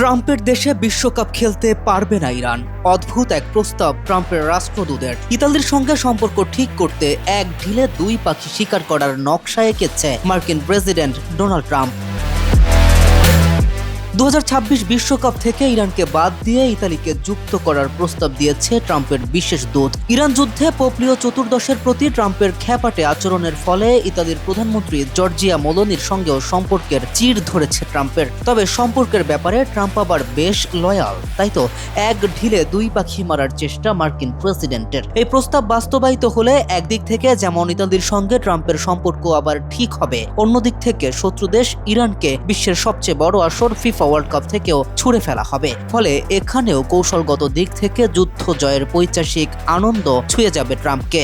ট্রাম্পের দেশে বিশ্বকাপ খেলতে পারবে না ইরান। অদ্ভুত এক প্রস্তাব ট্রাম্পের রাষ্ট্রদূতের। ইতালির সঙ্গে সম্পর্ক ঠিক করতে এক ঢিলে দুই পাখি শিকার করার নকশা এঁকেছে মার্কিন প্রেসিডেন্ট ডোনাল্ড ট্রাম্প। 2026 বিশ্বকাপ থেকে ইরানকে বাদ দিয়ে ইতালিকে যুক্ত করার প্রস্তাব দিয়েছে ট্রাম্পের বিশেষ দূত। ইরান যুদ্ধে পোপলিও চতুর্দশের প্রতি ট্রাম্পের খ্যাপাটে আচরণের ফলে ইতালির প্রধানমন্ত্রী জর্জিয়া মেলোনির সঙ্গেও সম্পর্কের চির ধরেছে ট্রাম্পের। তবে সম্পর্কের ব্যাপারে ট্রাম্প আবার বেশ লয়াল, তাই তো এক ঢিলে দুই পাখি মারার চেষ্টা মার্কিন প্রেসিডেন্টের। এই প্রস্তাব বাস্তবায়িত হলে একদিক থেকে যেমন ইতালির সঙ্গে ট্রাম্পের সম্পর্ক আবার ঠিক হবে, অন্যদিক থেকে শত্রু দেশ ইরানকে বিশ্বের সবচেয়ে বড় আসর ফিফা ওয়ার্ল্ড কাপ থেকেও ছুড়ে ফেলা হবে। ফলে এখানেও কৌশলগত দিক থেকে যুদ্ধ জয়ের পৈশাচিক আনন্দ ছুঁয়ে যাবে ট্রাম্পকে।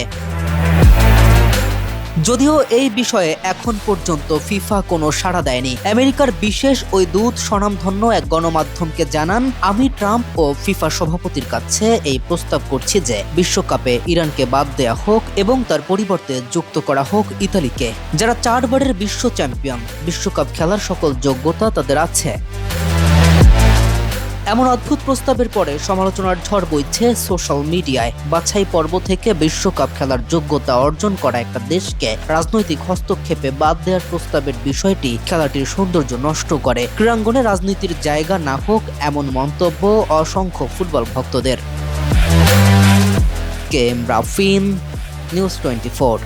যদিও এই বিষয়ে এখন পর্যন্ত ফিফা কোনো সাড়া দেয়নি। আমেরিকার বিশেষ ওই দূত স্বনামধন্য এক গণমাধ্যমকে জানান, আমি ট্রাম্প ও ফিফা সভাপতির কাছে এই প্রস্তাব করছি যে বিশ্বকাপে ইরানকে বাদ দেয়া হোক এবং তার পরিবর্তে যুক্ত করা হোক ইতালিকে, যারা 4 বারের বিশ্ব চ্যাম্পিয়ন। বিশ্বকাপ খেলার সকল যোগ্যতা তাদের আছে। এমন অদ্ভুত প্রস্তাবের পরে সমালোচনার ঝড় বইছে সোশ্যাল মিডিয়ায়। বাছাই পর্ব থেকে বিশ্বকাপ খেলার যোগ্যতা অর্জন করা একটা দেশকে রাজনৈতিক হস্তক্ষেপে বাদ দেওয়ার প্রস্তাবের বিষয়টি খেলাটির সৌন্দর্য নষ্ট করে। ক্রীড়াঙ্গনে রাজনীতির জায়গা না হোক, এমন মন্তব্য অসংখ্য ফুটবল ভক্তদের। K M Rafin, news 24।